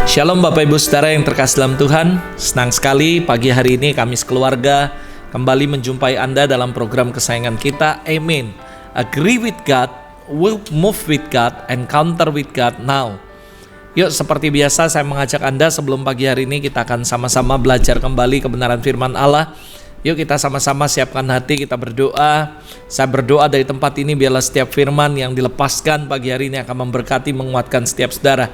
Shalom Bapak Ibu Saudara yang terkasih dalam Tuhan. Senang sekali pagi hari ini kami sekeluarga kembali menjumpai Anda dalam program kesayangan kita. Amen. Agree with God, will move with God, encounter with God now. Yuk, seperti biasa saya mengajak Anda sebelum pagi hari ini kita akan sama-sama belajar kembali kebenaran firman Allah. Yuk kita sama-sama siapkan hati, kita berdoa. Saya berdoa dari tempat ini biarlah setiap firman yang dilepaskan pagi hari ini akan memberkati, menguatkan setiap saudara.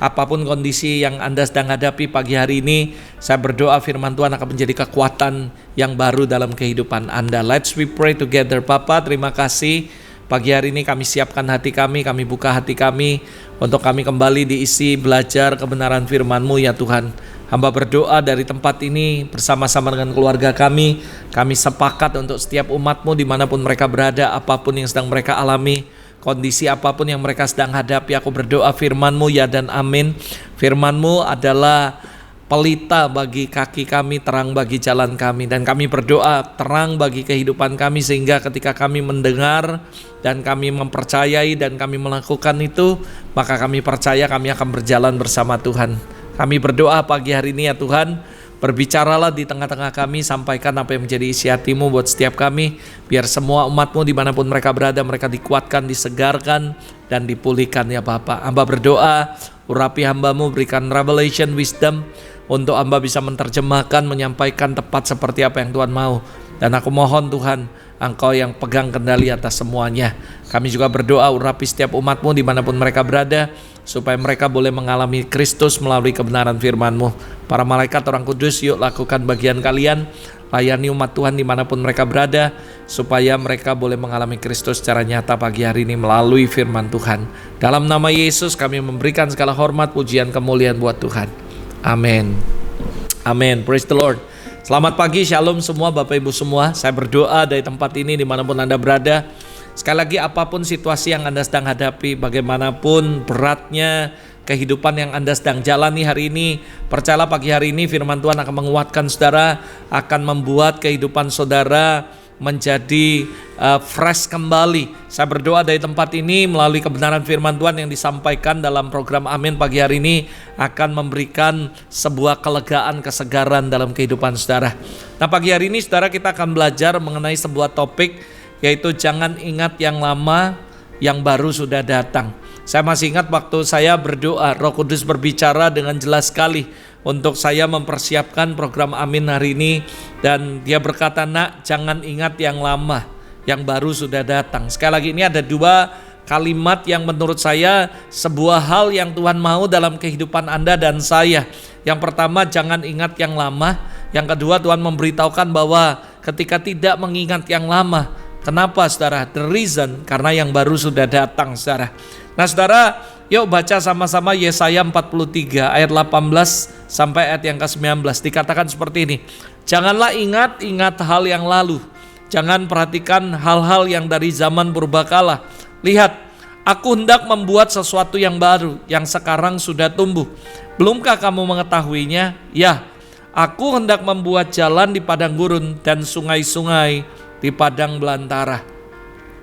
Apapun kondisi yang Anda sedang hadapi pagi hari ini, saya berdoa firman Tuhan akan menjadi kekuatan yang baru dalam kehidupan Anda. Let's we pray together. Bapa, terima kasih. Pagi hari ini kami siapkan hati kami buka hati kami untuk kami kembali diisi belajar kebenaran firman-Mu ya Tuhan. Hamba berdoa dari tempat ini bersama-sama dengan keluarga kami sepakat untuk setiap umat-Mu dimanapun mereka berada, apapun yang sedang mereka alami, kondisi apapun yang mereka sedang hadapi, aku berdoa firman-Mu ya dan amin. Firman-Mu adalah pelita bagi kaki kami, terang bagi jalan kami, dan kami berdoa terang bagi kehidupan kami sehingga ketika kami mendengar dan kami mempercayai dan kami melakukan itu, maka kami percaya kami akan berjalan bersama Tuhan. Kami berdoa pagi hari ini ya Tuhan, berbicaralah di tengah-tengah kami, sampaikan apa yang menjadi isi hati-Mu buat setiap kami, biar semua umat-Mu dimanapun mereka berada, mereka dikuatkan, disegarkan, dan dipulihkan ya Bapa. Hamba berdoa, urapi hamba-Mu, berikan revelation wisdom, untuk hamba bisa menerjemahkan, menyampaikan tepat seperti apa yang Tuhan mau. Dan aku mohon Tuhan, Engkau yang pegang kendali atas semuanya. Kami juga berdoa urapi setiap umat-Mu dimanapun mereka berada, supaya mereka boleh mengalami Kristus melalui kebenaran firman-Mu. Para malaikat orang kudus, yuk lakukan bagian kalian, layani umat Tuhan dimanapun mereka berada, supaya mereka boleh mengalami Kristus secara nyata pagi hari ini melalui firman Tuhan. Dalam nama Yesus kami memberikan segala hormat, pujian, kemuliaan buat Tuhan. Amin. Amin. Praise the Lord. Selamat pagi, shalom semua Bapak Ibu semua. Saya berdoa dari tempat ini dimanapun Anda berada. Sekali lagi apapun situasi yang Anda sedang hadapi, bagaimanapun beratnya kehidupan yang Anda sedang jalani hari ini, percayalah pagi hari ini firman Tuhan akan menguatkan saudara, akan membuat kehidupan saudara menjadi fresh kembali. Saya berdoa dari tempat ini melalui kebenaran firman Tuhan yang disampaikan dalam program Amin pagi hari ini akan memberikan sebuah kelegaan, kesegaran dalam kehidupan saudara. Nah pagi hari ini saudara kita akan belajar mengenai sebuah topik, yaitu jangan ingat yang lama, yang baru sudah datang. Saya masih ingat waktu saya berdoa, Roh Kudus berbicara dengan jelas sekali untuk saya mempersiapkan program Amin hari ini. Dan dia berkata, nak jangan ingat yang lama, yang baru sudah datang. Sekali lagi ini ada dua kalimat yang menurut saya sebuah hal yang Tuhan mau dalam kehidupan Anda dan saya. Yang pertama jangan ingat yang lama. Yang kedua Tuhan memberitahukan bahwa ketika tidak mengingat yang lama, kenapa saudara? The reason, karena yang baru sudah datang saudara. Nah saudara, yuk baca sama-sama Yesaya 43 ayat 18 sampai ayat yang ke-19. Dikatakan seperti ini. Janganlah ingat hal yang lalu. Jangan perhatikan hal-hal yang dari zaman purbakala. Lihat, aku hendak membuat sesuatu yang baru, yang sekarang sudah tumbuh. Belumkah kamu mengetahuinya? Ya, aku hendak membuat jalan di padang gurun dan sungai-sungai di padang belantara.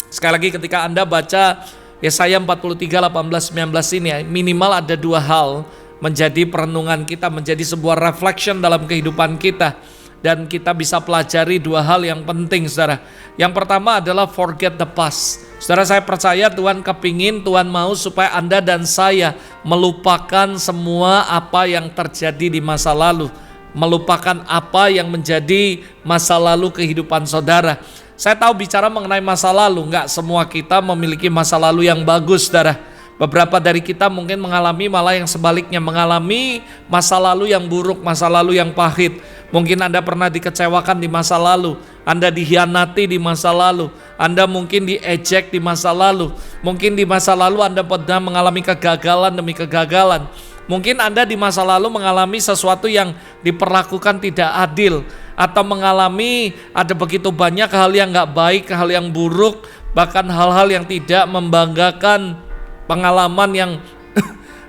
Sekali lagi ketika Anda baca Yesaya 43, 18, 19 ini, minimal ada dua hal menjadi perenungan kita, menjadi sebuah reflection dalam kehidupan kita. Dan kita bisa pelajari dua hal yang penting saudara. Yang pertama adalah forget the past. Saudara, saya percaya Tuhan kepingin, Tuhan mau supaya Anda dan saya melupakan semua apa yang terjadi di masa lalu, melupakan apa yang menjadi masa lalu kehidupan saudara. Saya tahu bicara mengenai masa lalu, enggak semua kita memiliki masa lalu yang bagus saudara. Beberapa dari kita mungkin mengalami malah yang sebaliknya, mengalami masa lalu yang buruk, masa lalu yang pahit. Mungkin Anda pernah dikecewakan di masa lalu, Anda dihianati di masa lalu, Anda mungkin diejek di masa lalu. Mungkin di masa lalu Anda pernah mengalami kegagalan demi kegagalan. Mungkin Anda di masa lalu mengalami sesuatu yang diperlakukan tidak adil, atau mengalami ada begitu banyak hal yang gak baik, hal yang buruk, bahkan hal-hal yang tidak membanggakan, pengalaman yang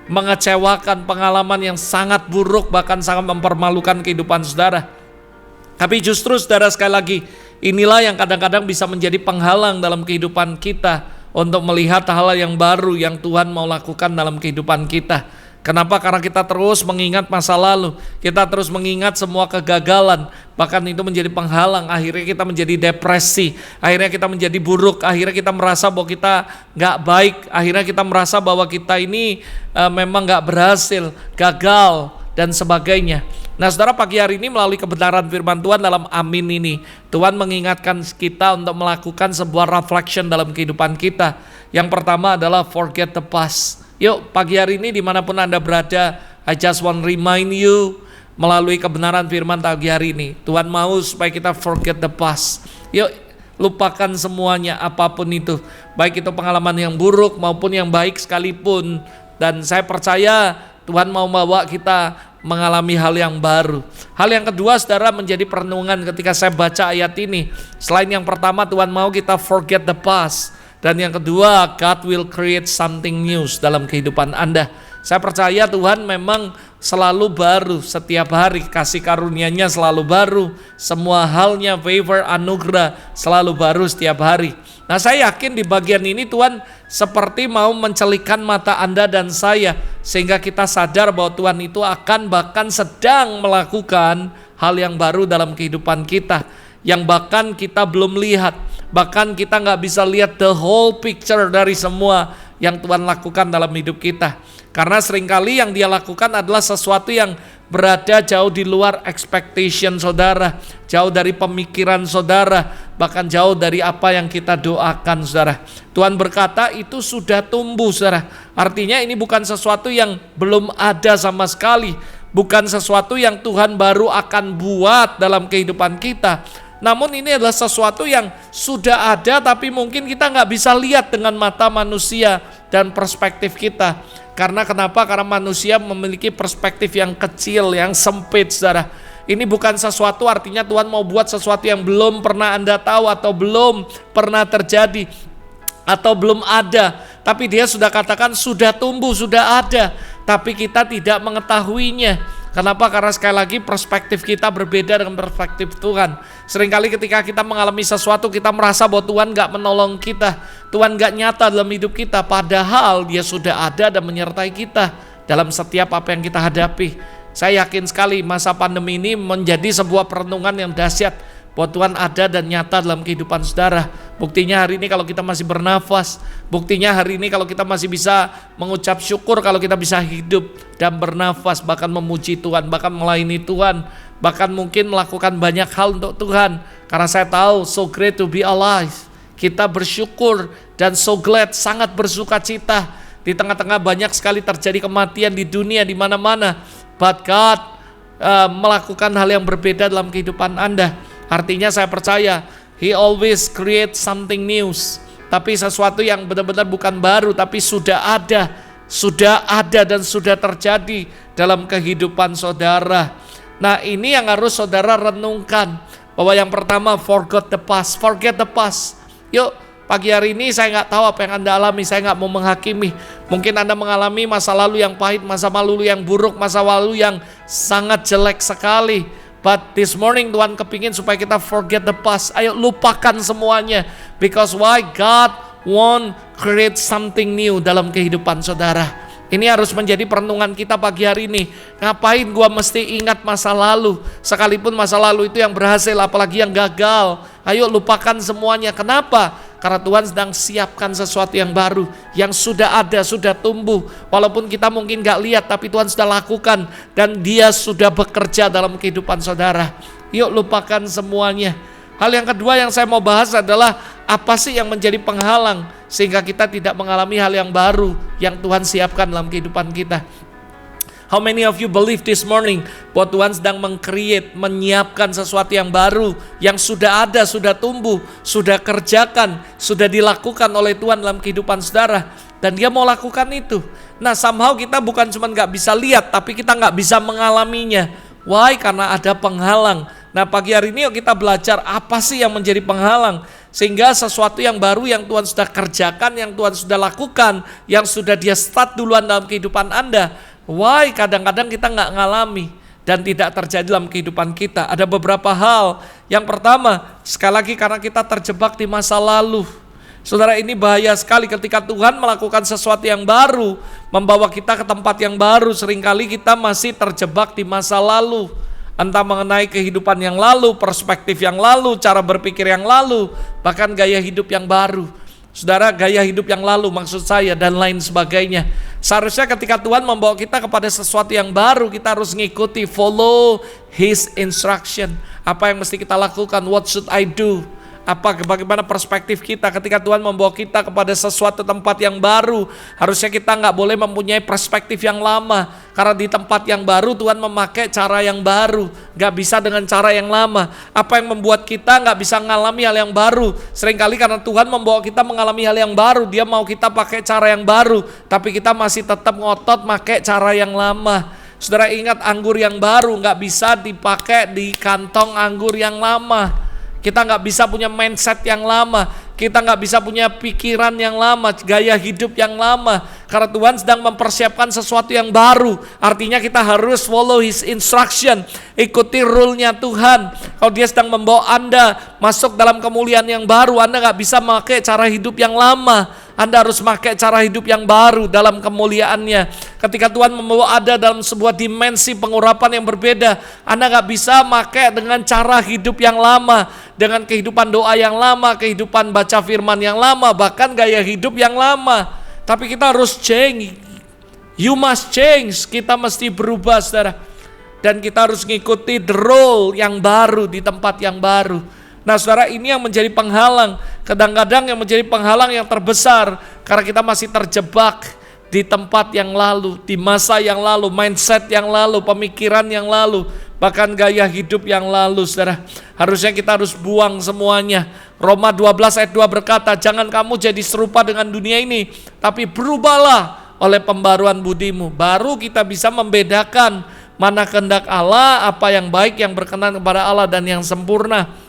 mengecewakan, pengalaman yang sangat buruk, bahkan sangat mempermalukan kehidupan saudara. Tapi justru saudara, sekali lagi, inilah yang kadang-kadang bisa menjadi penghalang dalam kehidupan kita untuk melihat hal yang baru yang Tuhan mau lakukan dalam kehidupan kita. Kenapa? Karena kita terus mengingat masa lalu, kita terus mengingat semua kegagalan, bahkan itu menjadi penghalang. Akhirnya kita menjadi depresi, akhirnya kita menjadi buruk, akhirnya kita merasa bahwa kita nggak baik, akhirnya kita merasa bahwa kita ini memang nggak berhasil, gagal, dan sebagainya. Nah saudara, pagi hari ini melalui kebenaran firman Tuhan dalam Amin ini, Tuhan mengingatkan kita untuk melakukan sebuah reflection dalam kehidupan kita. Yang pertama adalah forget the past. Yuk pagi hari ini dimanapun Anda berada, I just want remind you melalui kebenaran firman pagi hari ini, Tuhan mau supaya kita forget the past. Yuk lupakan semuanya, apapun itu, baik itu pengalaman yang buruk maupun yang baik sekalipun. Dan saya percaya Tuhan mau membawa kita mengalami hal yang baru. Hal yang kedua saudara, menjadi perenungan ketika saya baca ayat ini. Selain yang pertama, Tuhan mau kita forget the past, dan yang kedua, God will create something new dalam kehidupan Anda. Saya percaya Tuhan memang selalu baru setiap hari, kasih karunia-Nya selalu baru, semua halnya favor, anugerah selalu baru setiap hari. Nah saya yakin di bagian ini Tuhan seperti mau mencelikan mata Anda dan saya, sehingga kita sadar bahwa Tuhan itu akan bahkan sedang melakukan hal yang baru dalam kehidupan kita, yang bahkan kita belum lihat, bahkan kita nggak bisa lihat the whole picture dari semua yang Tuhan lakukan dalam hidup kita. Karena seringkali yang Dia lakukan adalah sesuatu yang berada jauh di luar expectation saudara, jauh dari pemikiran saudara, bahkan jauh dari apa yang kita doakan saudara. Tuhan berkata itu sudah tumbuh saudara. Artinya ini bukan sesuatu yang belum ada sama sekali, bukan sesuatu yang Tuhan baru akan buat dalam kehidupan kita. Namun ini adalah sesuatu yang sudah ada, tapi mungkin kita nggak bisa lihat dengan mata manusia dan perspektif kita. Karena kenapa? Karena manusia memiliki perspektif yang kecil, yang sempit saudara. Ini bukan sesuatu, artinya Tuhan mau buat sesuatu yang belum pernah Anda tahu, atau belum pernah terjadi, atau belum ada. Tapi Dia sudah katakan sudah tumbuh, sudah ada, tapi kita tidak mengetahuinya. Kenapa? Karena sekali lagi perspektif kita berbeda dengan perspektif Tuhan. Seringkali ketika kita mengalami sesuatu, kita merasa bahwa Tuhan gak menolong kita, Tuhan gak nyata dalam hidup kita, padahal Dia sudah ada dan menyertai kita dalam setiap apa yang kita hadapi. Saya yakin sekali masa pandemi ini menjadi sebuah perenungan yang dahsyat bahwa Tuhan ada dan nyata dalam kehidupan saudara. Buktinya hari ini kalau kita masih bernafas, buktinya hari ini kalau kita masih bisa mengucap syukur, kalau kita bisa hidup dan bernafas, bahkan memuji Tuhan, bahkan melayani Tuhan, bahkan mungkin melakukan banyak hal untuk Tuhan. Karena saya tahu so great to be alive. Kita bersyukur dan so glad, sangat bersuka cita. Di tengah-tengah banyak sekali terjadi kematian di dunia, di mana-mana, but God melakukan hal yang berbeda dalam kehidupan Anda. Artinya saya percaya He always create something new. Tapi sesuatu yang benar-benar bukan baru, tapi sudah ada dan sudah terjadi dalam kehidupan saudara. Nah ini yang harus saudara renungkan, bahwa yang pertama forget the past. Yuk pagi hari ini saya nggak tahu apa yang Anda alami, saya nggak mau menghakimi. Mungkin Anda mengalami masa lalu yang pahit, masa lalu yang buruk, masa lalu yang sangat jelek sekali. But this morning Tuhan kepingin supaya kita forget the past. Ayo lupakan semuanya. Because why? God want create something new dalam kehidupan saudara. Ini harus menjadi perenungan kita pagi hari ini. Ngapain gua mesti ingat masa lalu? Sekalipun masa lalu itu yang berhasil, apalagi yang gagal. Ayo lupakan semuanya. Kenapa? Karena Tuhan sedang siapkan sesuatu yang baru, yang sudah ada, sudah tumbuh. Walaupun kita mungkin gak lihat, tapi Tuhan sudah lakukan, dan Dia sudah bekerja dalam kehidupan saudara. Yuk lupakan semuanya. Hal yang kedua yang saya mau bahas adalah apa sih yang menjadi penghalang sehingga kita tidak mengalami hal yang baru yang Tuhan siapkan dalam kehidupan kita. How many of you believe this morning bahwa Tuhan sedang menyiapkan sesuatu yang baru, yang sudah ada, sudah tumbuh, sudah kerjakan, sudah dilakukan oleh Tuhan dalam kehidupan saudara, dan Dia mau lakukan itu. Nah somehow kita bukan cuma gak bisa lihat, tapi kita gak bisa mengalaminya. Why? Karena ada penghalang. Nah pagi hari ini yuk kita belajar apa sih yang menjadi penghalang, sehingga sesuatu yang baru yang Tuhan sudah kerjakan, yang Tuhan sudah lakukan, yang sudah Dia start duluan dalam kehidupan Anda, why kadang-kadang kita nggak ngalami dan tidak terjadi dalam kehidupan kita. Ada beberapa hal. Yang pertama, sekali lagi karena kita terjebak di masa lalu. Saudara, ini bahaya sekali ketika Tuhan melakukan sesuatu yang baru, membawa kita ke tempat yang baru. Seringkali kita masih terjebak di masa lalu, entah mengenai kehidupan yang lalu, perspektif yang lalu, cara berpikir yang lalu, bahkan gaya hidup yang baru. Saudara, gaya hidup yang lalu maksud saya dan lain sebagainya. Seharusnya ketika Tuhan membawa kita kepada sesuatu yang baru, kita harus mengikuti, follow His instruction. Apa yang mesti kita lakukan? What should I do? Bagaimana perspektif kita ketika Tuhan membawa kita kepada sesuatu tempat yang baru? Harusnya kita nggak boleh mempunyai perspektif yang lama, karena di tempat yang baru Tuhan memakai cara yang baru, nggak bisa dengan cara yang lama. Apa yang membuat kita nggak bisa mengalami hal yang baru? Seringkali karena Tuhan membawa kita mengalami hal yang baru, Dia mau kita pakai cara yang baru, tapi kita masih tetap ngotot pakai cara yang lama. Saudara, ingat, anggur yang baru nggak bisa dipakai di kantong anggur yang lama. Kita nggak bisa punya mindset yang lama, kita nggak bisa punya pikiran yang lama, gaya hidup yang lama, karena Tuhan sedang mempersiapkan sesuatu yang baru. Artinya kita harus follow His instruction, ikuti rule-nya Tuhan. Kalau Dia sedang membawa Anda masuk dalam kemuliaan yang baru, Anda nggak bisa pakai cara hidup yang lama. Anda harus pakai cara hidup yang baru dalam kemuliaannya. Ketika Tuhan membawa Anda dalam sebuah dimensi pengurapan yang berbeda, Anda gak bisa pakai dengan cara hidup yang lama, dengan kehidupan doa yang lama, kehidupan baca firman yang lama, bahkan gaya hidup yang lama. Tapi kita harus change. You must change. Kita mesti berubah, saudara. Dan kita harus mengikuti the role yang baru di tempat yang baru. Nah, saudara, ini yang menjadi penghalang. Kadang-kadang yang menjadi penghalang yang terbesar, karena kita masih terjebak di tempat yang lalu, di masa yang lalu, mindset yang lalu, pemikiran yang lalu, bahkan gaya hidup yang lalu, saudara. Harusnya kita harus buang semuanya. Roma 12 ayat 2 berkata, jangan kamu jadi serupa dengan dunia ini, tapi berubahlah oleh pembaruan budimu. Baru kita bisa membedakan mana kehendak Allah, apa yang baik, yang berkenan kepada Allah, dan yang sempurna.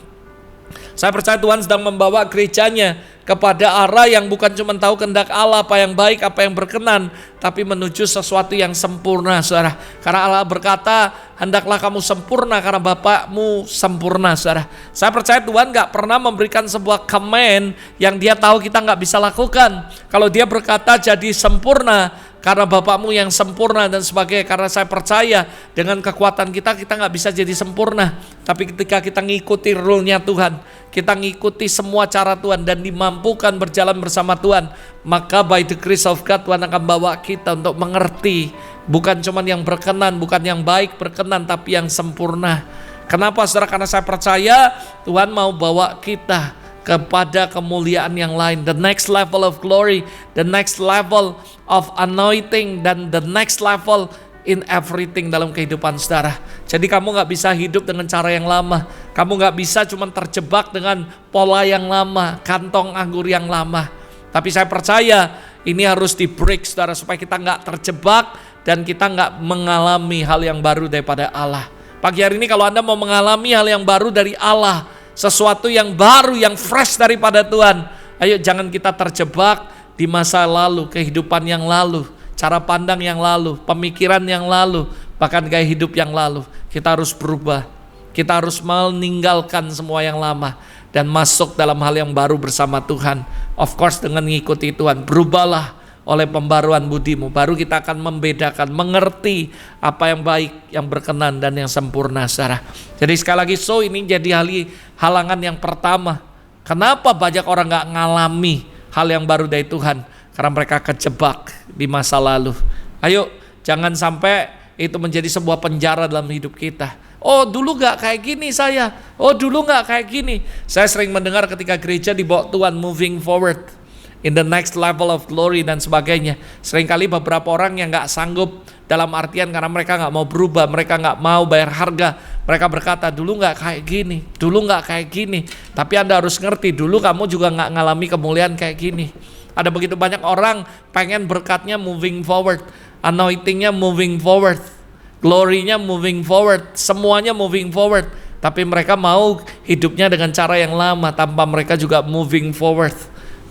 Saya percaya Tuhan sedang membawa gerejanya kepada arah yang bukan cuma tahu kehendak Allah, apa yang baik, apa yang berkenan, tapi menuju sesuatu yang sempurna, saudara. Karena Allah berkata, hendaklah kamu sempurna karena Bapakmu sempurna, saudara. Saya percaya Tuhan gak pernah memberikan sebuah command yang Dia tahu kita gak bisa lakukan. Kalau Dia berkata jadi sempurna karena Bapakmu yang sempurna dan sebagainya, karena saya percaya dengan kekuatan kita gak bisa jadi sempurna. Tapi ketika kita ngikuti rule-nya Tuhan, kita ngikuti semua cara Tuhan dan dimampukan berjalan bersama Tuhan, maka by the grace of God Tuhan akan bawa kita untuk mengerti bukan cuma yang berkenan, bukan yang baik berkenan, tapi yang sempurna. Kenapa, saudara? Karena saya percaya Tuhan mau bawa kita kepada kemuliaan yang lain, the next level of glory, the next level of anointing, dan the next level in everything dalam kehidupan saudara. Jadi kamu gak bisa hidup dengan cara yang lama, kamu gak bisa cuma terjebak dengan pola yang lama, kantong anggur yang lama. Tapi saya percaya ini harus di break, saudara, supaya kita gak terjebak dan kita gak mengalami hal yang baru daripada Allah. Pagi hari ini kalau Anda mau mengalami hal yang baru dari Allah, sesuatu yang baru, yang fresh daripada Tuhan, ayo jangan kita terjebak di masa lalu, kehidupan yang lalu, cara pandang yang lalu, pemikiran yang lalu, bahkan gaya hidup yang lalu. Kita harus berubah, kita harus meninggalkan semua yang lama dan masuk dalam hal yang baru bersama Tuhan. Of course dengan mengikuti Tuhan. Berubahlah oleh pembaruan budimu, baru kita akan membedakan, mengerti apa yang baik, yang berkenan, dan yang sempurna, saudara. Jadi sekali lagi, ini jadi halangan yang pertama. Kenapa banyak orang gak ngalami hal yang baru dari Tuhan? Karena mereka kejebak di masa lalu. Ayo, jangan sampai itu menjadi sebuah penjara dalam hidup kita. Oh, dulu gak kayak gini saya. Oh, dulu gak kayak gini. Saya sering mendengar ketika gereja dibawa Tuhan moving forward in the next level of glory dan sebagainya. Seringkali beberapa orang yang gak sanggup, dalam artian karena mereka gak mau berubah, mereka gak mau bayar harga. Mereka berkata, dulu gak kayak gini, dulu gak kayak gini. Tapi Anda harus ngerti, dulu kamu juga gak ngalami kemuliaan kayak gini. Ada begitu banyak orang pengen berkatnya moving forward, anointingnya moving forward, glory-nya moving forward, semuanya moving forward. Tapi mereka mau hidupnya dengan cara yang lama tanpa mereka juga moving forward.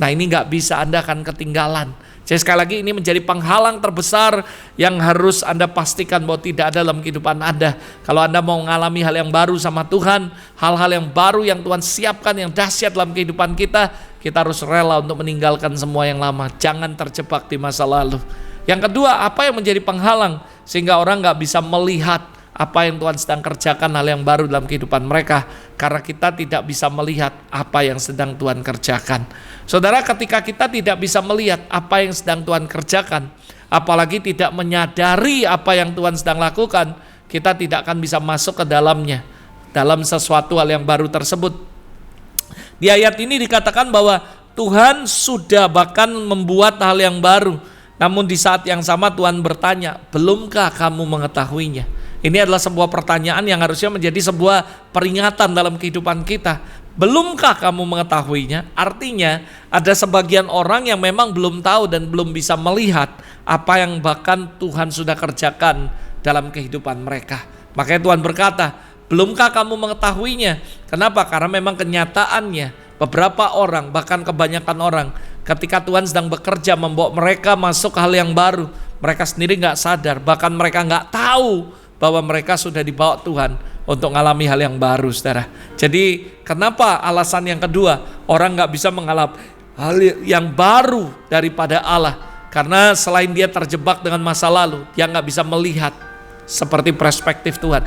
Nah, ini gak bisa, Anda akan ketinggalan. Jadi sekali lagi ini menjadi penghalang terbesar yang harus Anda pastikan bahwa tidak ada dalam kehidupan Anda. Kalau Anda mau mengalami hal yang baru sama Tuhan, hal-hal yang baru yang Tuhan siapkan yang dahsyat dalam kehidupan kita harus rela untuk meninggalkan semua yang lama. Jangan terjebak di masa lalu. Yang kedua, apa yang menjadi penghalang sehingga orang gak bisa melihat apa yang Tuhan sedang kerjakan, hal yang baru dalam kehidupan mereka, karena kita tidak bisa melihat apa yang sedang Tuhan kerjakan. Saudara, ketika kita tidak bisa melihat apa yang sedang Tuhan kerjakan, apalagi tidak menyadari apa yang Tuhan sedang lakukan, kita tidak akan bisa masuk ke dalamnya, dalam sesuatu hal yang baru tersebut. Di ayat ini dikatakan bahwa Tuhan sudah bahkan membuat hal yang baru, namun di saat yang sama Tuhan bertanya, belumkah kamu mengetahuinya? Ini adalah sebuah pertanyaan yang harusnya menjadi sebuah peringatan dalam kehidupan kita. Belumkah kamu mengetahuinya? Artinya ada sebagian orang yang memang belum tahu dan belum bisa melihat apa yang bahkan Tuhan sudah kerjakan dalam kehidupan mereka. Makanya Tuhan berkata, belumkah kamu mengetahuinya? Kenapa? Karena memang kenyataannya beberapa orang, bahkan kebanyakan orang, ketika Tuhan sedang bekerja membawa mereka masuk hal yang baru, mereka sendiri gak sadar, bahkan mereka gak tahu bahwa mereka sudah dibawa Tuhan untuk mengalami hal yang baru, saudara. Jadi kenapa alasan yang kedua orang gak bisa mengalami hal yang baru daripada Allah? Karena selain dia terjebak dengan masa lalu, dia gak bisa melihat seperti perspektif Tuhan.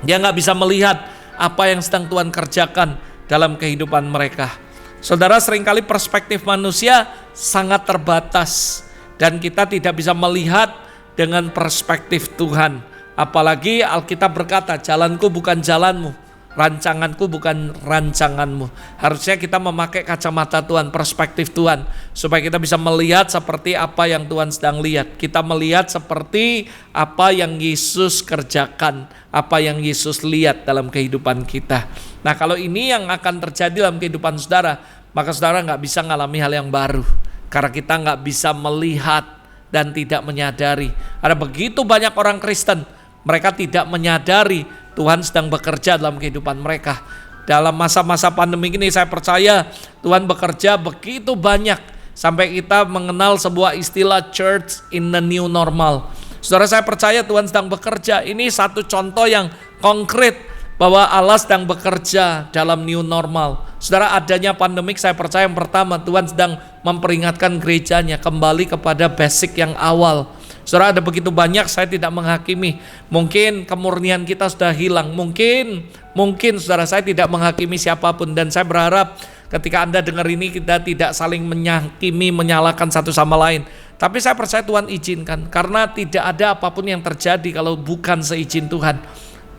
Dia gak bisa melihat apa yang sedang Tuhan kerjakan dalam kehidupan mereka. Saudara, seringkali perspektif manusia sangat terbatas dan kita tidak bisa melihat dengan perspektif Tuhan. Apalagi Alkitab berkata, jalanku bukan jalanmu, rancanganku bukan rancanganmu. Harusnya kita memakai kacamata Tuhan, perspektif Tuhan, supaya kita bisa melihat seperti apa yang Tuhan sedang lihat. Kita melihat seperti apa yang Yesus kerjakan, apa yang Yesus lihat dalam kehidupan kita. Nah, kalau ini yang akan terjadi dalam kehidupan saudara, maka saudara gak bisa mengalami hal yang baru, karena kita gak bisa melihat dan tidak menyadari. Ada begitu banyak orang Kristen, mereka tidak menyadari Tuhan sedang bekerja dalam kehidupan mereka. Dalam masa-masa pandemi ini saya percaya Tuhan bekerja begitu banyak sampai kita mengenal sebuah istilah church in the new normal. Saudara, saya percaya Tuhan sedang bekerja. Ini satu contoh yang konkret bahwa Allah sedang bekerja dalam new normal. Saudara, adanya pandemik, saya percaya yang pertama Tuhan sedang memperingatkan gerejanya kembali kepada basic yang awal. Saudara, ada begitu banyak, saya tidak menghakimi. Mungkin kemurnian kita sudah hilang. Mungkin saudara, saya tidak menghakimi siapapun. Dan saya berharap ketika Anda dengar ini, kita tidak saling menyakimi, menyalahkan satu sama lain. Tapi saya percaya Tuhan izinkan. Karena tidak ada apapun yang terjadi kalau bukan seizin Tuhan.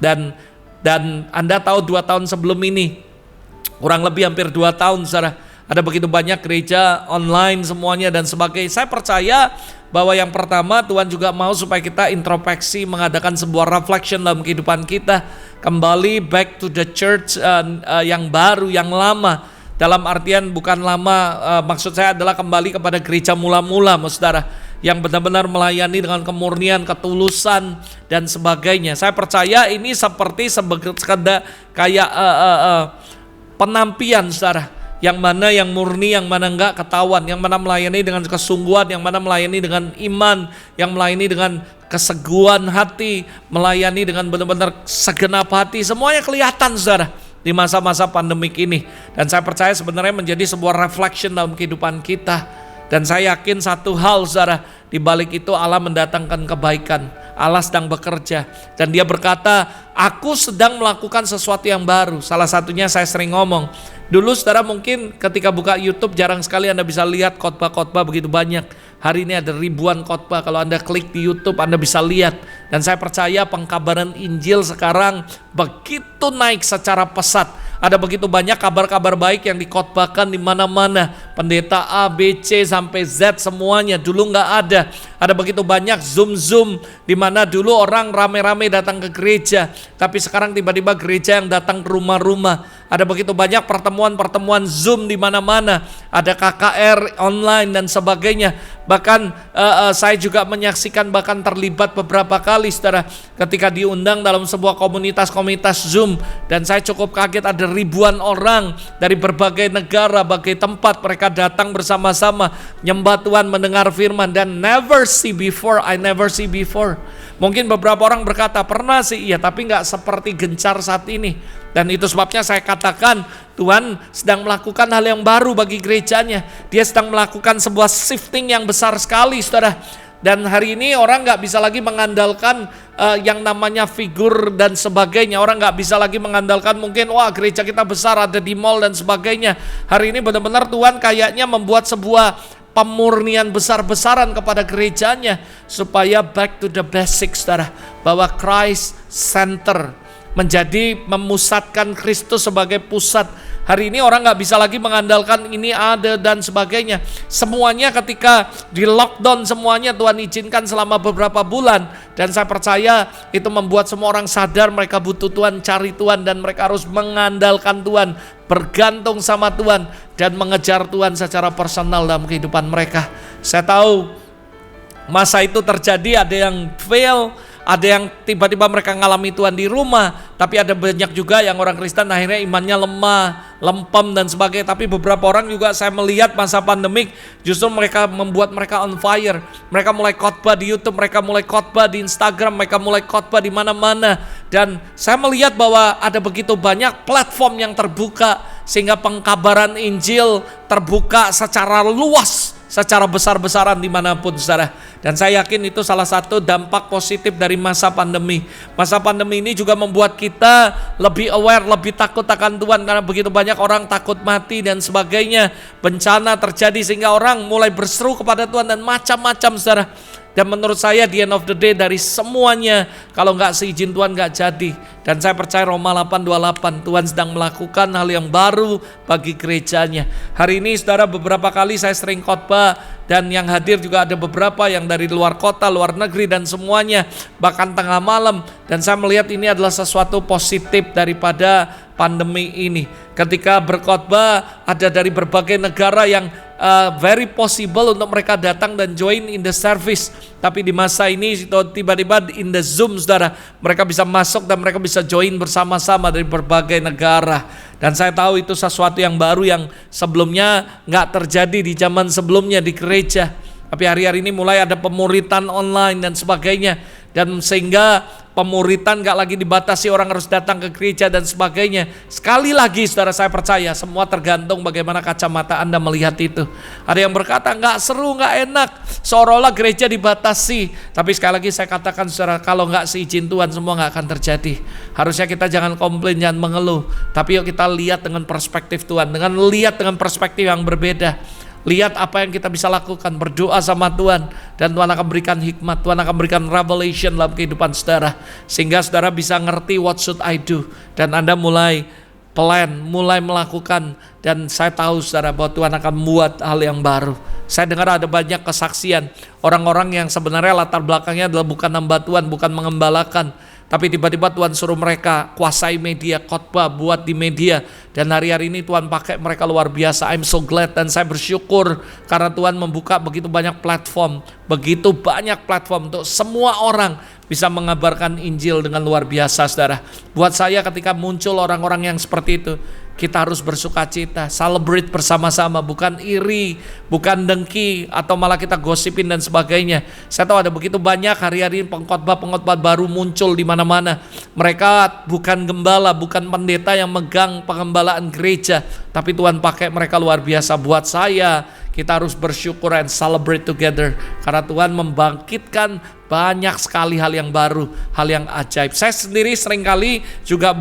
Dan Anda tahu 2 tahun sebelum ini, kurang lebih hampir 2 tahun saudara, ada begitu banyak gereja online semuanya dan sebagainya. Saya percaya bahwa yang pertama Tuhan juga mau supaya kita introspeksi, mengadakan sebuah reflection dalam kehidupan kita, kembali back to the church yang baru, yang lama. Dalam artian bukan lama, maksud saya adalah kembali kepada gereja mula-mula, saudara, yang benar-benar melayani dengan kemurnian, ketulusan dan sebagainya. Saya percaya ini seperti sekedar kayak penampian, saudara. Yang mana yang murni, yang mana enggak ketahuan, yang mana melayani dengan kesungguhan, yang mana melayani dengan iman, yang melayani dengan keseguhan hati, melayani dengan benar-benar segenap hati, semuanya kelihatan saudara di masa-masa pandemik ini. Dan saya percaya sebenarnya menjadi sebuah reflection dalam kehidupan kita. Dan saya yakin satu hal saudara, di balik itu Allah mendatangkan kebaikan. Allah sedang bekerja dan dia berkata, aku sedang melakukan sesuatu yang baru. Salah satunya saya sering ngomong, dulu saudara mungkin ketika buka YouTube jarang sekali Anda bisa lihat khotbah-khotbah begitu banyak. Hari ini ada ribuan khotbah, kalau Anda klik di YouTube Anda bisa lihat. Dan saya percaya pengkabaran Injil sekarang begitu naik secara pesat. Ada begitu banyak kabar-kabar baik yang dikhotbahkan di mana-mana. Pendeta A, B, C sampai Z semuanya dulu nggak ada. Ada begitu banyak Zoom di mana dulu orang rame-rame datang ke gereja, tapi sekarang tiba-tiba gereja yang datang ke rumah-rumah. Ada begitu banyak pertemuan-pertemuan Zoom di mana-mana. ada KKR online dan sebagainya. Bahkan saya juga menyaksikan, bahkan terlibat beberapa kali saudara, ketika diundang dalam sebuah komunitas Zoom, dan saya cukup kaget, ada ribuan orang dari berbagai negara, berbagai tempat, mereka datang bersama-sama nyembah Tuhan, mendengar firman, dan I never see before. Mungkin beberapa orang berkata, pernah sih, iya, tapi nggak seperti gencar saat ini. Dan itu sebabnya saya katakan, Tuhan sedang melakukan hal yang baru bagi gerejanya. Dia sedang melakukan sebuah shifting yang besar sekali, saudara. Dan hari ini orang nggak bisa lagi mengandalkan yang namanya figur dan sebagainya. Orang nggak bisa lagi mengandalkan mungkin, wah gereja kita besar, ada di mall dan sebagainya. Hari ini benar-benar Tuhan kayaknya membuat sebuah pemurnian besar-besaran kepada gerejanya, supaya back to the basics, saudara. Bahwa Christ Center, menjadi memusatkan Kristus sebagai pusat. Hari ini orang nggak bisa lagi mengandalkan ini ada dan sebagainya. Semuanya ketika di lockdown, semuanya Tuhan izinkan selama beberapa bulan. Dan saya percaya itu membuat semua orang sadar mereka butuh Tuhan, cari Tuhan, dan mereka harus mengandalkan Tuhan, bergantung sama Tuhan, dan mengejar Tuhan secara personal dalam kehidupan mereka. Saya tahu masa itu terjadi, ada yang fail, ada yang tiba-tiba mereka ngalami Tuhan di rumah, tapi ada banyak juga yang orang Kristen akhirnya imannya lemah, lempem dan sebagainya. Tapi beberapa orang juga saya melihat masa pandemik justru mereka membuat mereka on fire. Mereka mulai khotbah di YouTube, mereka mulai khotbah di Instagram, mereka mulai khotbah di mana-mana. Dan saya melihat bahwa ada begitu banyak platform yang terbuka, sehingga pengkabaran Injil terbuka secara luas, secara besar-besaran dimanapun, saudara. Dan saya yakin itu salah satu dampak positif dari masa pandemi. Masa pandemi ini juga membuat kita lebih aware, lebih takut akan Tuhan, karena begitu banyak orang takut mati dan sebagainya. Bencana terjadi sehingga orang mulai berseru kepada Tuhan dan macam-macam, saudara. Dan menurut saya di end of the day dari semuanya, kalau nggak seizin Tuhan nggak jadi. Dan saya percaya Roma 8:28, Tuhan sedang melakukan hal yang baru bagi gerejanya. Hari ini saudara, beberapa kali saya sering khotbah, dan yang hadir juga ada beberapa yang dari luar kota, luar negeri, dan semuanya bahkan tengah malam. Dan saya melihat ini adalah sesuatu positif daripada pandemi ini. Ketika berkhotbah, ada dari berbagai negara yang very possible untuk mereka datang dan join in the service. Tapi di masa ini tiba-tiba in the Zoom, saudara, mereka bisa masuk dan mereka bisa join bersama-sama dari berbagai negara. Dan saya tahu itu sesuatu yang baru yang sebelumnya nggak terjadi di zaman sebelumnya di gereja. Tapi hari-hari ini mulai ada pemuritan online dan sebagainya. Dan sehingga pemuritan gak lagi dibatasi, orang harus datang ke gereja dan sebagainya. Sekali lagi saudara, saya percaya semua tergantung bagaimana kacamata Anda melihat itu. Ada yang berkata gak seru, gak enak, seolah-olah gereja dibatasi. Tapi sekali lagi saya katakan saudara, kalau gak seizin Tuhan semua gak akan terjadi. Harusnya kita jangan komplain, jangan mengeluh, tapi yuk kita lihat dengan perspektif Tuhan, lihat dengan perspektif yang berbeda. Lihat apa yang kita bisa lakukan, berdoa sama Tuhan, dan Tuhan akan berikan hikmat, Tuhan akan berikan revelation dalam kehidupan saudara, sehingga saudara bisa ngerti what should I do, dan Anda mulai plan, mulai melakukan. Dan saya tahu saudara bahwa Tuhan akan membuat hal yang baru. Saya dengar ada banyak kesaksian orang-orang yang sebenarnya latar belakangnya adalah bukan hamba Tuhan, bukan mengembalakan, tapi tiba-tiba Tuhan suruh mereka kuasai media, khotbah, buat di media. Dan hari-hari ini Tuhan pakai mereka luar biasa. I'm so glad, dan saya bersyukur karena Tuhan membuka begitu banyak platform untuk semua orang bisa mengabarkan Injil dengan luar biasa, saudara. Buat saya ketika muncul orang-orang yang seperti itu, kita harus bersuka cita, celebrate bersama-sama, bukan iri, bukan dengki, atau malah kita gosipin dan sebagainya. Saya tahu ada begitu banyak hari-hari pengkhotbah baru muncul di mana-mana. Mereka bukan gembala, bukan pendeta yang megang pengembalaan gereja, tapi Tuhan pakai mereka luar biasa. Buat saya, kita harus bersyukur and celebrate together, karena Tuhan membangkitkan banyak sekali hal yang baru, hal yang ajaib. Saya sendiri seringkali juga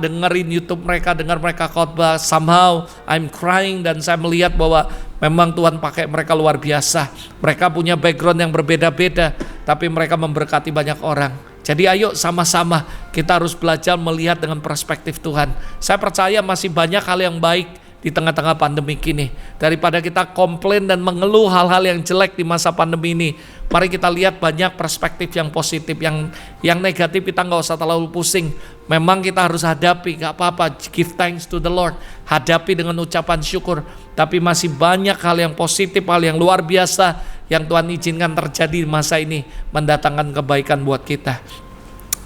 dengerin YouTube mereka, dengar mereka khotbah, somehow I'm crying, dan saya melihat bahwa memang Tuhan pakai mereka luar biasa. Mereka punya background yang berbeda-beda, tapi mereka memberkati banyak orang. Jadi ayo sama-sama kita harus belajar melihat dengan perspektif Tuhan. Saya percaya masih banyak hal yang baik di tengah-tengah pandemi ini. Daripada kita komplain dan mengeluh hal-hal yang jelek di masa pandemi ini, mari kita lihat banyak perspektif yang positif. Yang negatif kita nggak usah terlalu pusing. Memang kita harus hadapi, gak apa-apa, give thanks to the Lord, hadapi dengan ucapan syukur. Tapi masih banyak hal yang positif, hal yang luar biasa yang Tuhan izinkan terjadi di masa ini, mendatangkan kebaikan buat kita.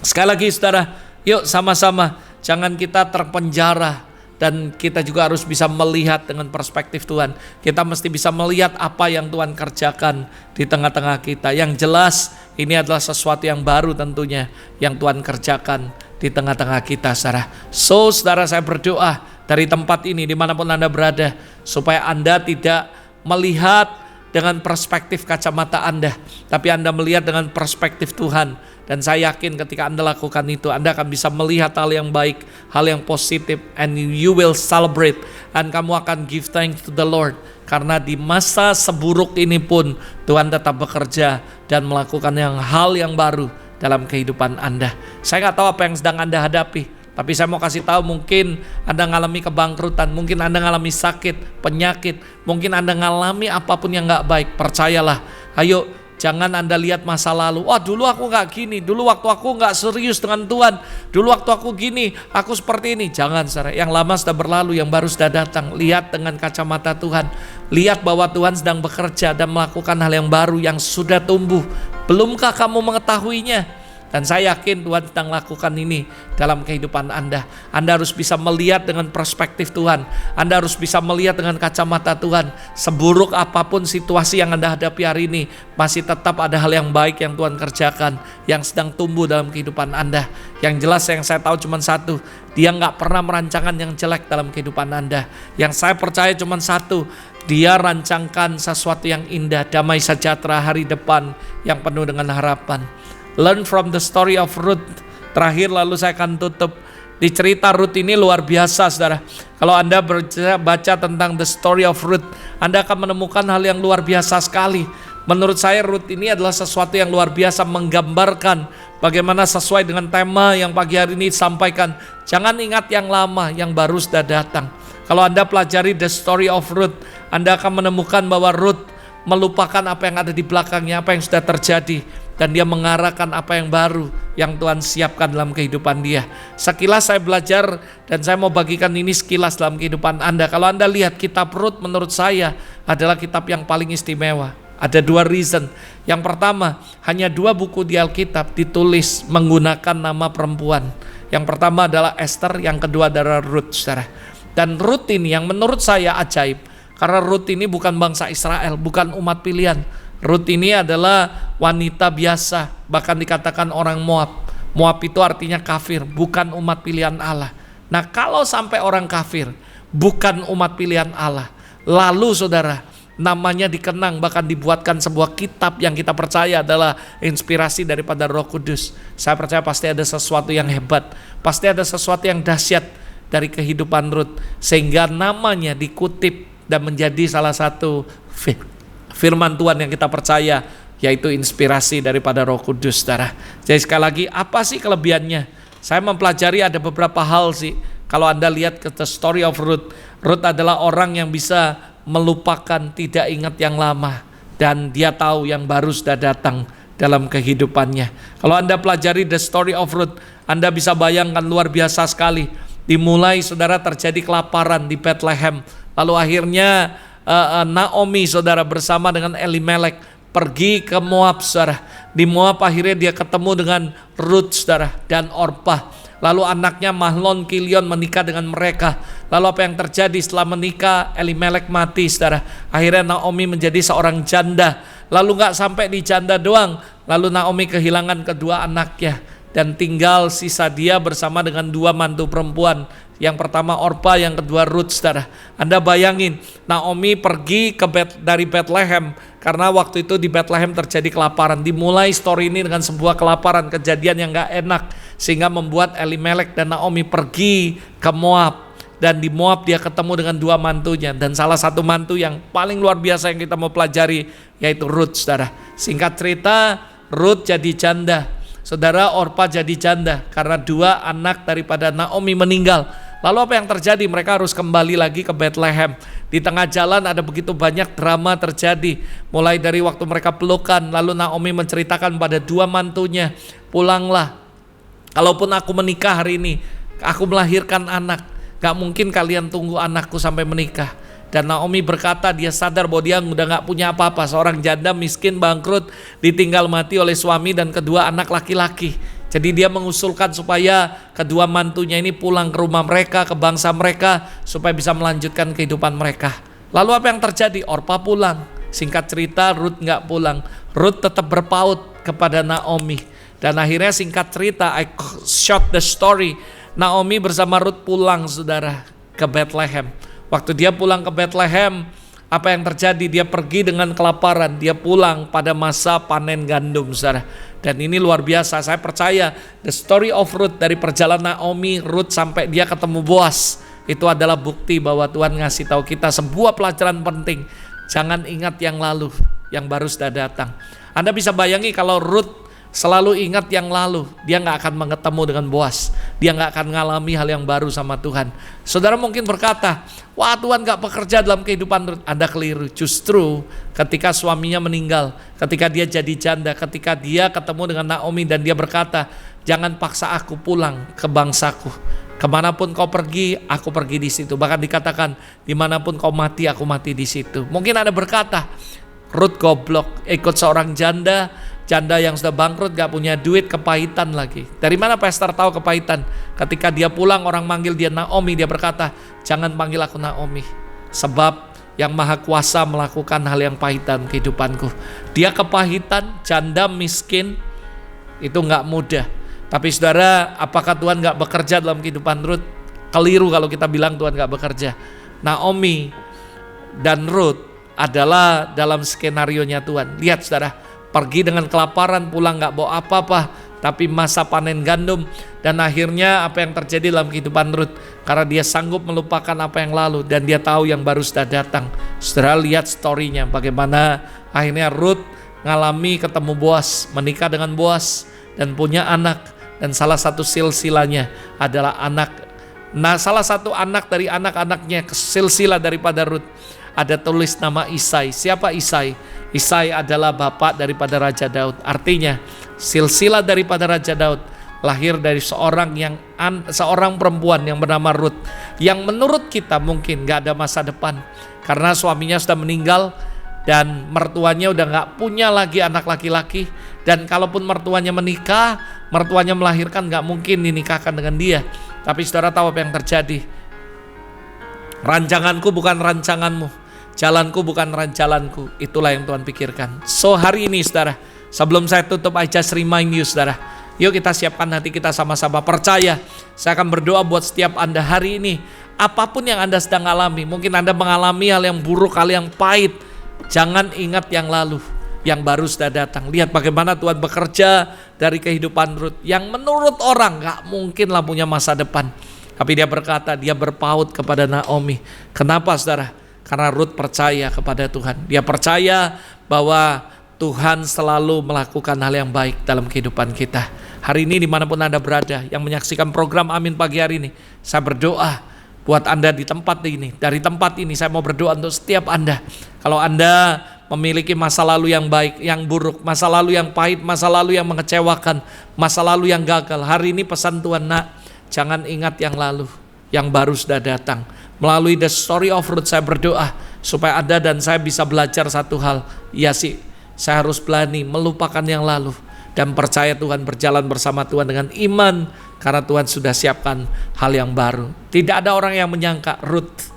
Sekali lagi saudara, yuk sama-sama, jangan kita terpenjara. Dan kita juga harus bisa melihat dengan perspektif Tuhan. Kita mesti bisa melihat apa yang Tuhan kerjakan di tengah-tengah kita. Yang jelas ini adalah sesuatu yang baru tentunya yang Tuhan kerjakan di tengah-tengah kita, saudara. So, saudara, saya berdoa dari tempat ini dimanapun Anda berada, supaya Anda tidak melihat dengan perspektif kacamata Anda, tapi Anda melihat dengan perspektif Tuhan. Dan saya yakin ketika Anda lakukan itu, Anda akan bisa melihat hal yang baik, hal yang positif, and you will celebrate, dan kamu akan give thanks to the Lord. Karena di masa seburuk ini pun Tuhan tetap bekerja dan melakukan hal yang baru dalam kehidupan Anda. Saya gak tahu apa yang sedang Anda hadapi, tapi saya mau kasih tahu, mungkin Anda ngalami kebangkrutan, mungkin Anda ngalami sakit, penyakit, mungkin Anda ngalami apapun yang gak baik. Percayalah, ayo jangan Anda lihat masa lalu. Wah, dulu aku gak gini, dulu waktu aku gak serius dengan Tuhan, dulu waktu aku gini, aku seperti ini. Jangan, saudara, yang lama sudah berlalu, yang baru sudah datang. Lihat dengan kacamata Tuhan, lihat bahwa Tuhan sedang bekerja dan melakukan hal yang baru yang sudah tumbuh. Belumkah kamu mengetahuinya? Dan saya yakin Tuhan sedang lakukan ini dalam kehidupan Anda. Anda harus bisa melihat dengan perspektif Tuhan. Anda harus bisa melihat dengan kacamata Tuhan. Seburuk apapun situasi yang Anda hadapi hari ini, masih tetap ada hal yang baik yang Tuhan kerjakan, yang sedang tumbuh dalam kehidupan Anda. Yang jelas yang saya tahu cuma satu, Dia gak pernah merancangkan yang jelek dalam kehidupan Anda. Yang saya percaya cuma satu, Dia rancangkan sesuatu yang indah, damai sejahtera, hari depan yang penuh dengan harapan. Learn from the story of Ruth. Terakhir, lalu saya akan tutup. Di cerita Ruth ini luar biasa, saudara. Kalau Anda baca tentang the story of Ruth, Anda akan menemukan hal yang luar biasa sekali. Menurut saya Ruth ini adalah sesuatu yang luar biasa, menggambarkan bagaimana sesuai dengan tema yang pagi hari ini disampaikan. Jangan ingat yang lama, yang baru sudah datang. Kalau Anda pelajari the story of Ruth, Anda akan menemukan bahwa Ruth melupakan apa yang ada di belakangnya, apa yang sudah terjadi, dan dia mengarahkan apa yang baru yang Tuhan siapkan dalam kehidupan dia. Sekilas saya belajar dan saya mau bagikan ini sekilas dalam kehidupan Anda. Kalau Anda lihat kitab Ruth, menurut saya adalah kitab yang paling istimewa. Ada dua reason. Yang pertama, hanya 2 buku di Alkitab ditulis menggunakan nama perempuan. Yang pertama adalah Esther, yang kedua adalah Ruth, saudara. Dan Ruth ini yang menurut saya ajaib, karena Ruth ini bukan bangsa Israel, bukan umat pilihan. Ruth ini adalah wanita biasa, bahkan dikatakan orang Moab. Moab itu artinya kafir, bukan umat pilihan Allah. Nah, kalau sampai orang kafir, bukan umat pilihan Allah, lalu saudara, namanya dikenang, bahkan dibuatkan sebuah kitab yang kita percaya adalah inspirasi daripada Roh Kudus. Saya percaya pasti ada sesuatu yang hebat, pasti ada sesuatu yang dahsyat dari kehidupan Ruth, sehingga namanya dikutip dan menjadi salah satu firman Tuhan yang kita percaya, yaitu inspirasi daripada Roh Kudus, saudara. Jadi sekali lagi, apa sih kelebihannya? Saya mempelajari ada beberapa hal sih. Kalau Anda lihat ke the story of Ruth, Ruth adalah orang yang bisa melupakan, tidak ingat yang lama, dan dia tahu yang baru sudah datang dalam kehidupannya. Kalau Anda pelajari the story of Ruth, Anda bisa bayangkan luar biasa sekali. Dimulai, saudara, terjadi kelaparan di Bethlehem. Lalu akhirnya Naomi, saudara, bersama dengan Elimelek pergi ke Moab, saudara. Di Moab akhirnya dia ketemu dengan Ruth, saudara, dan Orpah. Lalu anaknya Mahlon, Kilion menikah dengan mereka. Lalu apa yang terjadi setelah menikah? Elimelek mati, saudara. Akhirnya Naomi menjadi seorang janda. Lalu gak sampai di janda doang, lalu Naomi kehilangan kedua anaknya dan tinggal sisa dia bersama dengan 2 mantu perempuan. Yang pertama Orpah, yang kedua Ruth, saudara. Anda bayangin, Naomi pergi dari Bethlehem karena waktu itu di Bethlehem terjadi kelaparan. Dimulai story ini dengan sebuah kelaparan, kejadian yang gak enak, sehingga membuat Elimelek dan Naomi pergi ke Moab. Dan di Moab dia ketemu dengan 2 mantunya, dan salah satu mantu yang paling luar biasa yang kita mau pelajari yaitu Ruth, saudara. Singkat cerita, Ruth jadi janda, saudara. Orpah jadi janda karena 2 anak daripada Naomi meninggal. Lalu apa yang terjadi? Mereka harus kembali lagi ke Bethlehem. Di tengah jalan ada begitu banyak drama terjadi. Mulai dari waktu mereka pelukan, lalu Naomi menceritakan pada dua mantunya, pulanglah. Kalaupun aku menikah hari ini, aku melahirkan anak, gak mungkin kalian tunggu anakku sampai menikah. Dan Naomi berkata, dia sadar bahwa dia udah gak punya apa-apa. Seorang janda miskin bangkrut, ditinggal mati oleh suami dan kedua anak laki-laki. Jadi dia mengusulkan supaya kedua mantunya ini pulang ke rumah mereka, ke bangsa mereka, supaya bisa melanjutkan kehidupan mereka. Lalu apa yang terjadi? Orpa pulang. Singkat cerita, Ruth gak pulang. Ruth tetap berpaut kepada Naomi. Dan akhirnya singkat cerita, I short the story, Naomi bersama Ruth pulang, saudara, ke Bethlehem. Waktu dia pulang ke Bethlehem, apa yang terjadi? Dia pergi dengan kelaparan. Dia pulang pada masa panen gandum, saudara. Dan ini luar biasa. Saya percaya the story of Ruth, dari perjalanan Naomi, Ruth sampai dia ketemu Boaz, itu adalah bukti bahwa Tuhan ngasih tahu kita sebuah pelajaran penting. Jangan ingat yang lalu, yang baru sudah datang. Anda bisa bayangi kalau Ruth selalu ingat yang lalu, dia gak akan ketemu dengan Boaz. Dia gak akan ngalami hal yang baru sama Tuhan. Saudara mungkin berkata, wah Tuhan gak bekerja dalam kehidupan Ruth. Anda keliru. Justru ketika suaminya meninggal, ketika dia jadi janda, ketika dia ketemu dengan Naomi dan dia berkata, jangan paksa aku pulang ke bangsaku. Kemanapun kau pergi, aku pergi di situ. Bahkan dikatakan, dimanapun kau mati, aku mati di situ. Mungkin Anda berkata, Ruth goblok, ikut seorang janda yang sudah bangkrut, gak punya duit, kepahitan lagi. Dari mana pastor tahu kepahitan? Ketika dia pulang, orang manggil dia Naomi, dia berkata, jangan panggil aku Naomi, sebab yang maha kuasa melakukan hal yang pahit dalam kehidupanku. Dia kepahitan, janda miskin, itu gak mudah. Tapi saudara, apakah Tuhan gak bekerja dalam kehidupan Ruth? Keliru kalau kita bilang Tuhan gak bekerja. Naomi dan Ruth adalah dalam skenarionya Tuhan. Lihat saudara, pergi dengan kelaparan, pulang gak bawa apa-apa, tapi masa panen gandum. Dan akhirnya apa yang terjadi dalam kehidupan Ruth? Karena dia sanggup melupakan apa yang lalu dan dia tahu yang baru sudah datang. Saudara lihat story-nya, bagaimana akhirnya Ruth ngalami ketemu Boaz, menikah dengan Boaz dan punya anak. Dan salah satu silsilanya adalah anak. Nah, salah satu anak dari anak-anaknya, silsilah daripada Ruth, ada tulis nama Isai. Siapa Isai? Isai adalah bapak daripada Raja Daud. Artinya silsilah daripada Raja Daud lahir dari seorang perempuan yang bernama Ruth, yang menurut kita mungkin gak ada masa depan karena suaminya sudah meninggal dan mertuanya udah gak punya lagi anak laki-laki. Dan kalaupun mertuanya menikah, mertuanya melahirkan, gak mungkin dinikahkan dengan dia. Tapi saudara tahu apa yang terjadi? Rancanganku bukan rancanganmu, jalanku bukan jalanku. Itulah yang Tuhan pikirkan. So hari ini saudara, sebelum saya tutup, I just remind you saudara, yuk kita siapkan hati kita sama-sama. Percaya, saya akan berdoa buat setiap Anda hari ini. Apapun yang Anda sedang alami, mungkin Anda mengalami hal yang buruk, hal yang pahit, jangan ingat yang lalu, yang baru sudah datang. Lihat bagaimana Tuhan bekerja dari kehidupan Ruth, yang menurut orang gak mungkin lah punya masa depan. Tapi dia berkata, dia berpaut kepada Naomi. Kenapa saudara? Karena Ruth percaya kepada Tuhan. Dia percaya bahwa Tuhan selalu melakukan hal yang baik dalam kehidupan kita. Hari ini dimanapun Anda berada, yang menyaksikan program Amin pagi hari ini, saya berdoa buat Anda di tempat ini. Dari tempat ini saya mau berdoa untuk setiap Anda. Kalau Anda memiliki masa lalu yang baik, yang buruk, masa lalu yang pahit, masa lalu yang mengecewakan, masa lalu yang gagal, hari ini pesan Tuhan, nak, jangan ingat yang lalu, yang baru sudah datang. Melalui the story of Ruth, saya berdoa supaya Anda dan saya bisa belajar satu hal. Ya sih, saya harus berani melupakan yang lalu dan percaya Tuhan, berjalan bersama Tuhan dengan iman, karena Tuhan sudah siapkan hal yang baru. Tidak ada orang yang menyangka Ruth.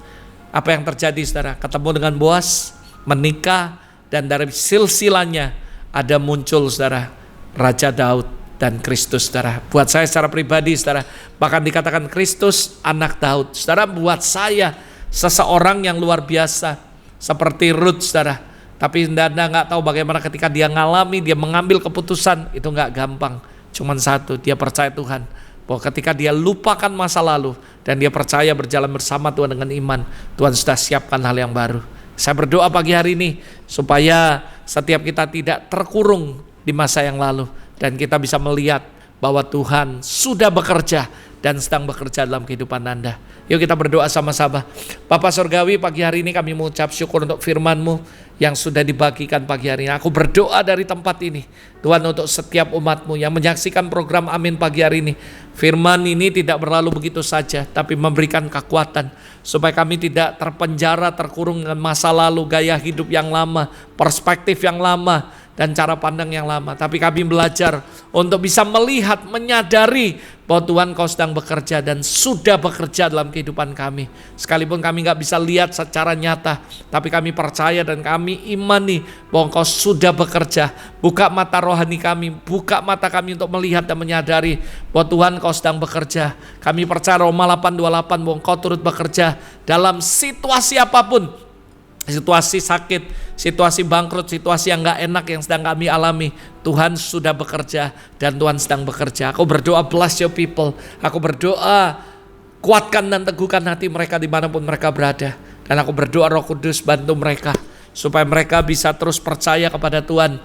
Apa yang terjadi saudara? Ketemu dengan Boaz, menikah, dan dari silsilahnya ada muncul saudara Raja Daud dan Kristus saudara. Buat saya secara pribadi saudara, bahkan dikatakan Kristus anak Daud. Saudara, buat saya seseorang yang luar biasa seperti Ruth saudara. Tapi Anda gak tahu bagaimana ketika dia ngalami, dia mengambil keputusan, itu gak gampang. Cuman satu, dia percaya Tuhan, bahwa ketika dia lupakan masa lalu dan dia percaya berjalan bersama Tuhan dengan iman, Tuhan sudah siapkan hal yang baru. Saya berdoa pagi hari ini supaya setiap kita tidak terkurung di masa yang lalu dan kita bisa melihat bahwa Tuhan sudah bekerja dan sedang bekerja dalam kehidupan Anda. Yuk kita berdoa sama-sama. Bapa Surgawi, pagi hari ini kami mengucap syukur untuk firman-Mu yang sudah dibagikan pagi hari ini. Aku berdoa dari tempat ini, Tuhan, untuk setiap umat-Mu yang menyaksikan program Amin pagi hari ini. Firman ini tidak berlalu begitu saja, tapi memberikan kekuatan supaya kami tidak terpenjara, terkurung dengan masa lalu, gaya hidup yang lama, perspektif yang lama, dan cara pandang yang lama. Tapi kami belajar untuk bisa melihat, menyadari bahwa Tuhan Kau sedang bekerja dan sudah bekerja dalam kehidupan kami. Sekalipun kami gak bisa lihat secara nyata, tapi kami percaya dan kami imani bahwa Kau sudah bekerja. Buka mata rohani kami, buka mata kami untuk melihat dan menyadari bahwa Tuhan Kau sedang bekerja. Kami percaya Roma 8:28 bahwa Kau turut bekerja dalam situasi apapun. Situasi sakit, situasi bangkrut, situasi yang gak enak yang sedang kami alami, Tuhan sudah bekerja dan Tuhan sedang bekerja. Aku berdoa bless your people. Aku berdoa kuatkan dan teguhkan hati mereka dimanapun mereka berada. Dan aku berdoa Roh Kudus bantu mereka supaya mereka bisa terus percaya kepada Tuhan,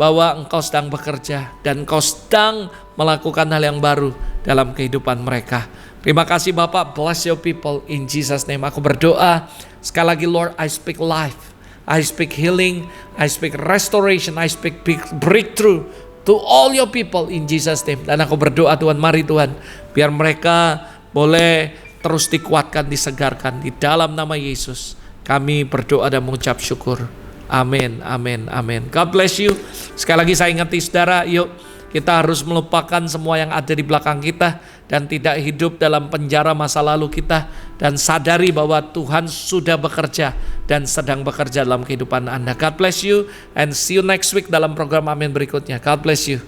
bahwa Engkau sedang bekerja dan Engkau sedang melakukan hal yang baru dalam kehidupan mereka. Terima kasih Bapak, bless your people in Jesus name. Aku berdoa sekali lagi, Lord, I speak life, I speak healing, I speak restoration, I speak breakthrough to all your people in Jesus name. Dan aku berdoa Tuhan, mari Tuhan, biar mereka boleh terus dikuatkan, disegarkan di dalam nama Yesus. Kami berdoa dan mengucap syukur. Amin, amin, amin. God bless you. Sekali lagi saya ingati saudara, yuk kita harus melupakan semua yang ada di belakang kita dan tidak hidup dalam penjara masa lalu kita, dan sadari bahwa Tuhan sudah bekerja dan sedang bekerja dalam kehidupan Anda. God bless you and see you next week dalam program Amin berikutnya. God bless you.